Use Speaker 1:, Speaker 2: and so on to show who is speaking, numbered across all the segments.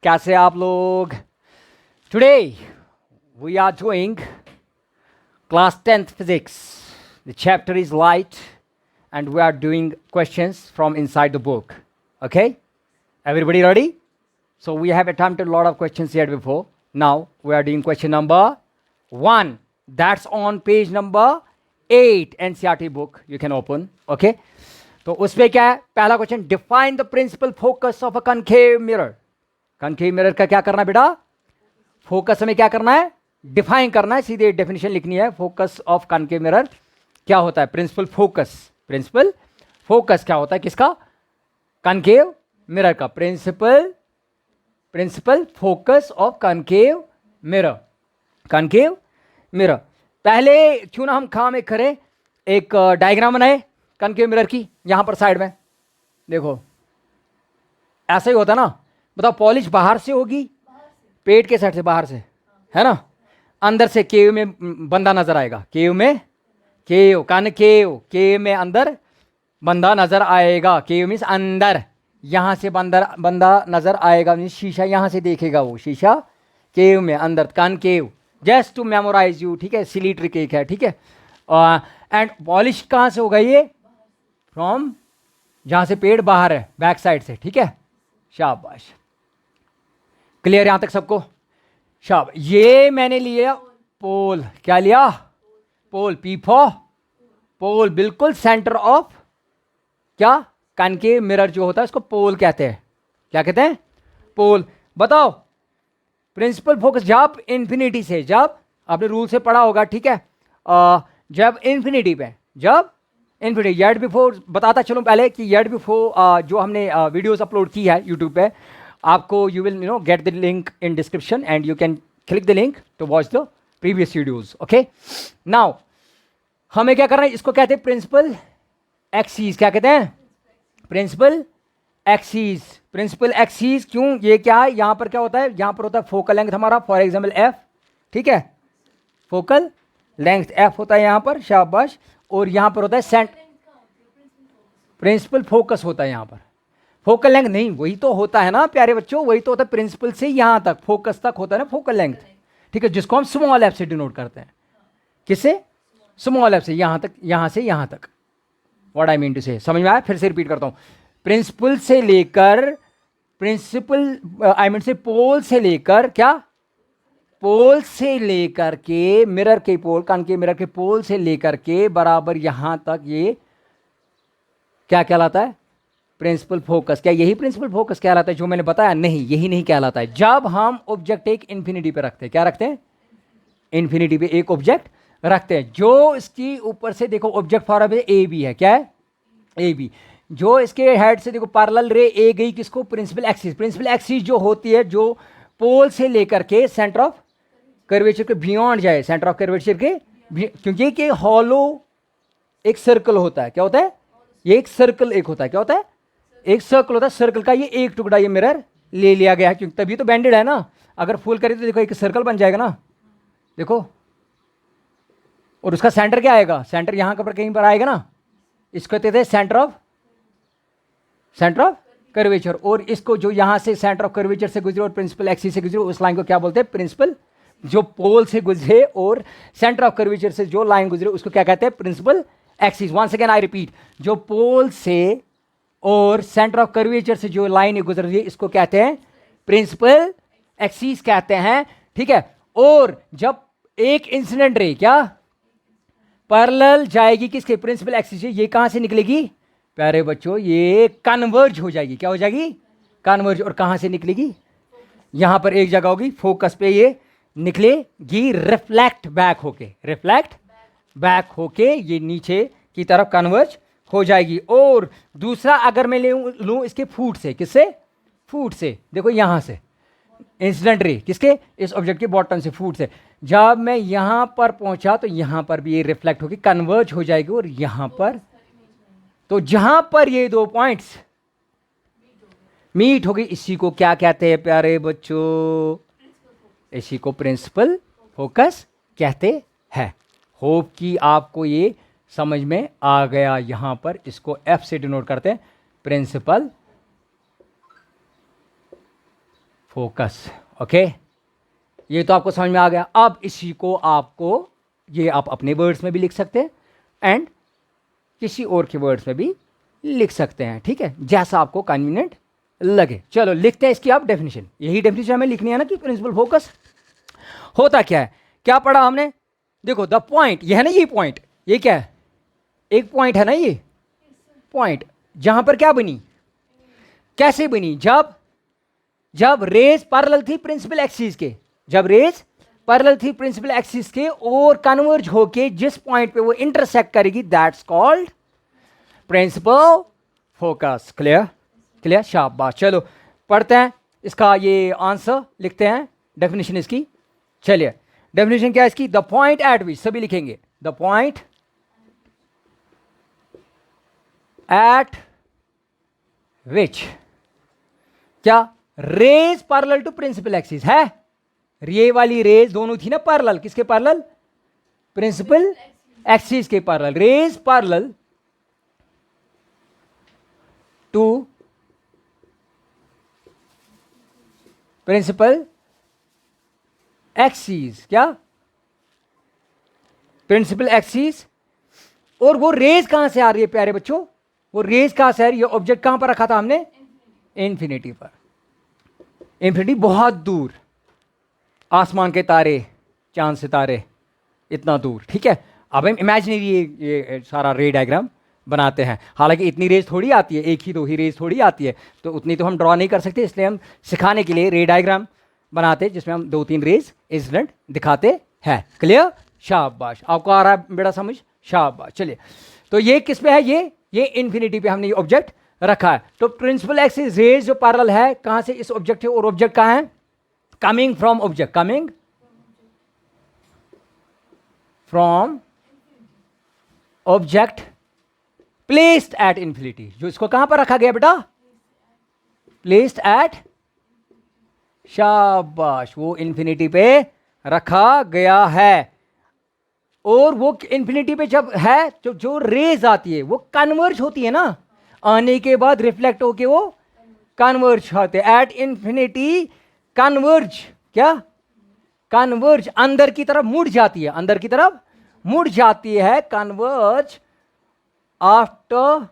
Speaker 1: कैसे आप लोग? Today we are doing class 10th physics. The chapter is light and we are doing questions from inside the book. Okay? Everybody ready? So we have attempted a lot of questions here before. Now we are doing question number 1. That's on page number 8 NCERT book. You can open. Okay? तो उसमें क्या है? पहला question, define the principal focus of a concave mirror. Concave mirror का क्या करना है बेटा? फोकस में क्या करना है? डिफाइन करना है. सीधे डेफिनेशन लिखनी है. फोकस ऑफ कनकेव मिरर क्या होता है? Principal focus. प्रिंसिपल फोकस क्या होता है? किसका? कनकेव मिरर का. Principal focus of concave mirror. Concave mirror. पहले क्यों ना हम काम एक करें, एक डायग्राम बनाए कनकेव मिरर की. यहां पर साइड में देखो, ऐसा ही होता ना. बताओ, पॉलिश बाहर से होगी, पेट के साइड से, बाहर से, है ना. अंदर से केव में बंदा नजर आएगा. केव में, केव केव में अंदर बंदा नजर आएगा. केव मीन्स अंदर. यहां से बंदा नजर आएगा मीन्स शीशा यहां से देखेगा वो. शीशा केव में अंदर. Concave. Just to memorize you. ठीक है, सिली ट्रिक एक है. ठीक है. एंड पॉलिश कहां से होगा? ये फ्रॉम जहां से पेड़ बाहर है, बैक साइड से. ठीक है, शाबाश. क्लियर यहां तक सबको? शाबाश. ये मैंने लिया पोल. क्या लिया? पोल. पी फॉर पोल. बिल्कुल सेंटर ऑफ क्या? कनकेव मिरर जो होता है उसको पोल कहते हैं. क्या कहते हैं? पोल. बताओ, प्रिंसिपल फोकस जब इंफिनिटी से, जब आपने रूल से पढ़ा होगा, ठीक है, जब इंफिनिटी पे, जब इन्फिनिटी, येट बिफोर. बताता चलो पहले कि येट बिफोर जो हमने वीडियोस अपलोड की है यूट्यूब पे, आपको you will get the link in description and you can click the link to watch the previous videos. Okay. Now हमें क्या करना है? इसको कहते हैं प्रिंसिपल एक्सीस. क्या कहते हैं? Principal axis. Principal axis. क्यों? ये क्या है? यहां पर क्या होता है? यहां पर होता है फोकल लेंथ हमारा, फॉर एग्जाम्पल एफ. ठीक है, फोकल लेंथ एफ होता है यहां पर. शाबाश. और यहां पर होता है प्रिंसिपल फोकस होता है यहां पर. फोकल लेंथ नहीं, वही तो होता है ना प्यारे बच्चों, वही तो होता है. प्रिंसिपल से यहां तक, फोकस तक होता है ना फोकल लेंथ. ठीक है, जिसको हम स्मॉल एफ से डिनोट करते हैं. किससे? स्मॉल एफ से. यहां तक, यहां से यहां तक. व्हाट आई मीन टू से, समझ में आया? फिर से रिपीट करता हूं. प्रिंसिपल से लेकर, प्रिंसिपल आई मीन से पोल से लेकर, क्या? पोल से लेकर के मिरर के पोल, कनकेव मिरर के पोल से लेकर के बराबर यहां तक, ये क्या कहलाता है? Principal focus. क्या यही प्रिंसिपल फोकस कहलाता है जो मैंने बताया? नहीं, यही नहीं कहलाता है. जब हम ऑब्जेक्ट एक इन्फिनिटी पे रखते हैं. क्या रखते हैं? इन्फिनिटी पे एक ऑब्जेक्ट रखते हैं. जो इसकी ऊपर से देखो ऑब्जेक्ट फॉर ए बी है. क्या है? A B. जो इसके हेड से देखो पैरेलल रे ए गई किसको? Principal axis. प्रिंसिपल एक्सिस जो होती है, जो पोल से लेकर के सेंटर ऑफ कर्वेचर के बियॉन्ड जाए, सेंटर ऑफ कर्वेचर के, क्योंकि कि हॉलो एक सर्कल होता है. क्या होता है? ये एक सर्कल एक होता है. क्या होता है? एक सर्कल होता है. सर्कल का ये एक टुकड़ा ये मिरर ले लिया गया है, क्योंकि तभी तो बैंडेड है ना. अगर फुल करें तो देखो एक सर्कल बन जाएगा ना. देखो, और उसका सेंटर क्या आएगा? सेंटर यहां पर कहीं पर आएगा ना. इसको कहते हैं सेंटर ऑफ कर्वेचर. और इसको जो यहां से सेंटर ऑफ कर्वेचर से गुजरे और प्रिंसिपल एक्सिस से गुजरे, उस लाइन को क्या बोलते हैं? प्रिंसिपल. जो पोल से गुजरे और सेंटर ऑफ कर्वेचर से जो लाइन गुजरे उसको क्या कहते हैं? Principal axis. Once again I repeat, जो पोल से और सेंटर ऑफ कर्वेचर से जो लाइन गुजर रही है इसको कहते हैं प्रिंसिपल एक्सिस कहते हैं. ठीक है. और जब एक इंसिडेंट रे क्या पैरेलल जाएगी किसके? प्रिंसिपल एक्सिस से, ये कहां से निकलेगी प्यारे बच्चों? ये कन्वर्ज हो जाएगी. क्या हो जाएगी? कन्वर्ज. और कहां से निकलेगी? यहां पर एक जगह होगी, फोकस पे ये निकलेगी, रिफ्लेक्ट बैक होके, रिफ्लेक्ट बैक होके ये नीचे की तरफ कन्वर्ज हो जाएगी. और दूसरा अगर मैं लूं इसके फूट से. किससे? फूट से. देखो यहां से इंसिडेंट रे किसके? इस ऑब्जेक्ट के बॉटम से, फूट से. जब मैं यहां पर पहुंचा तो यहां पर भी ये रिफ्लेक्ट होगी, कन्वर्ज हो जाएगी. और यहां पर, तो जहां पर ये दो पॉइंट्स मीट होगी, इसी को क्या कहते हैं प्यारे बच्चों? इसी को प्रिंसिपल फोकस कहते हैं. होप कि आपको ये समझ में आ गया. यहां पर इसको एफ से डिनोट करते हैं, प्रिंसिपल फोकस। ओके, ये तो आपको समझ में आ गया। अब इसी को आपको, ये आप अपने वर्ड्स में भी लिख सकते हैं एंड किसी और के वर्ड्स में भी लिख सकते हैं, ठीक है, जैसा आपको कन्वीनियंट लगे। चलो लिखते हैं इसकी आप डेफिनेशन। यही डेफिनेशन हमें लिखनी है ना कि प्रिंसिपल फोकस होता क्या है। क्या पढ़ा हमने? देखो द पॉइंट, ये है ना, ये पॉइंट, ये क्या है, एक पॉइंट है ना, ये पॉइंट जहां पर क्या बनी, कैसे बनी, जब रेज पैरेलल थी प्रिंसिपल एक्सिस के, जब रेज पैरेलल थी प्रिंसिपल एक्सिस के और कन्वर्ज होके जिस पॉइंट पे वो इंटरसेक्ट करेगी, that's called principal focus. Clear? Clear, शाबाश। चलो पढ़ते हैं इसका ये आंसर, लिखते हैं डेफिनेशन इसकी। चलिए डेफिनेशन क्या है इसकी? द पॉइंट एट विच, सभी लिखेंगे, द पॉइंट एट विच क्या, rays parallel to principal axis है। ये वाली रेज दोनों थी ना पैरेलल, किसके पैरेलल? प्रिंसिपल एक्सिस के parallel. Rays parallel to principal axis, क्या, प्रिंसिपल एक्सिस। और वो रेज कहां से आ रही है प्यारे बच्चों? वो रेज कहां से आ रही है? ये ऑब्जेक्ट कहां पर रखा था हमने? इंफिनिटी पर। इंफिनिटी बहुत दूर, आसमान के तारे, चांद सितारे, इतना दूर, ठीक है। अब हम इमेजिनरी ये सारा रे डायग्राम बनाते हैं। हालांकि इतनी रेज थोड़ी आती है, एक ही दो ही रेज थोड़ी आती है, तो उतनी तो हम ड्रॉ नहीं कर सकते, इसलिए हम सिखाने के लिए रे डायग्राम बनाते हैं जिसमें हम 2-3 रेज इंसिडेंट दिखाते हैं। क्लियर? शाबाश, आपको आ रहा है बेटा समझ? शाबाश। चलिए, तो ये किस पे है? ये इंफिनिटी पे हमने ये ऑब्जेक्ट रखा है। तो प्रिंसिपल एक्सिस रेज जो पैरेलल है, कहां से? इस ऑब्जेक्ट है, और ऑब्जेक्ट कहां है? Coming from object, coming from object placed at infinity. जो इसको कहां पर रखा गया बेटा? प्लेस्ड एट, शाबाश, वो इंफिनिटी पे रखा गया है। और वो इंफिनिटी पे जब है, जो रेज आती है वो कन्वर्ज होती है ना, आने के बाद रिफ्लेक्ट होके वो कन्वर्ज होते हैं एट इंफिनिटी। कन्वर्ज, क्या, कन्वर्ज, अंदर की तरफ मुड़ जाती है, अंदर की तरफ मुड़ जाती है, कन्वर्ज आफ्टर,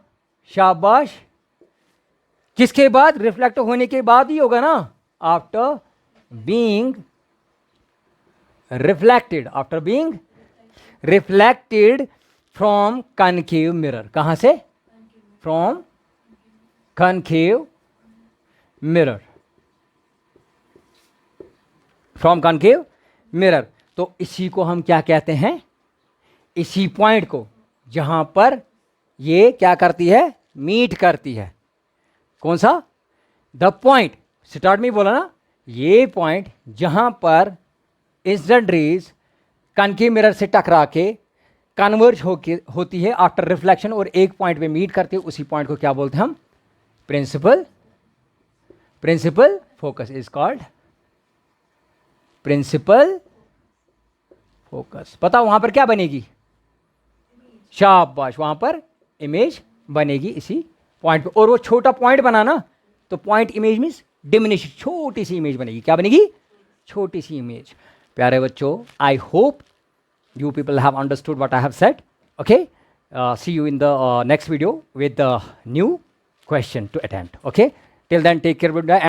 Speaker 1: शाबाश, किसके बाद? रिफ्लेक्ट होने के बाद ही होगा ना, after being reflected, after being reflected from concave mirror. कहां से? From concave mirror, from concave mirror. तो इसी को हम क्या कहते हैं? इसी पॉइंट को जहां पर ये क्या करती है? मीट करती है। कौन सा? द पॉइंट, स्टार्ट में बोला ना, ये पॉइंट जहां पर इंसिडेंट रेज कनकेव मिरर से टकरा के कन्वर्ज होती है आफ्टर रिफ्लेक्शन और एक पॉइंट पे मीट करती है, उसी पॉइंट को क्या बोलते हैं हम? Principal focus is called principal focus. पता वहां पर क्या बनेगी? शाबाश, वहां पर इमेज बनेगी इसी पॉइंट पे। और वो छोटा पॉइंट बना ना, तो पॉइंट इमेज मीन्स डिमिनिश, छोटी सी इमेज बनेगी। क्या बनेगी? छोटी सी इमेज। प्यारे बच्चों, I hope you people have understood what I have said. Okay, see you in the next video with the new question to attend. Okay, till then take care, goodbye.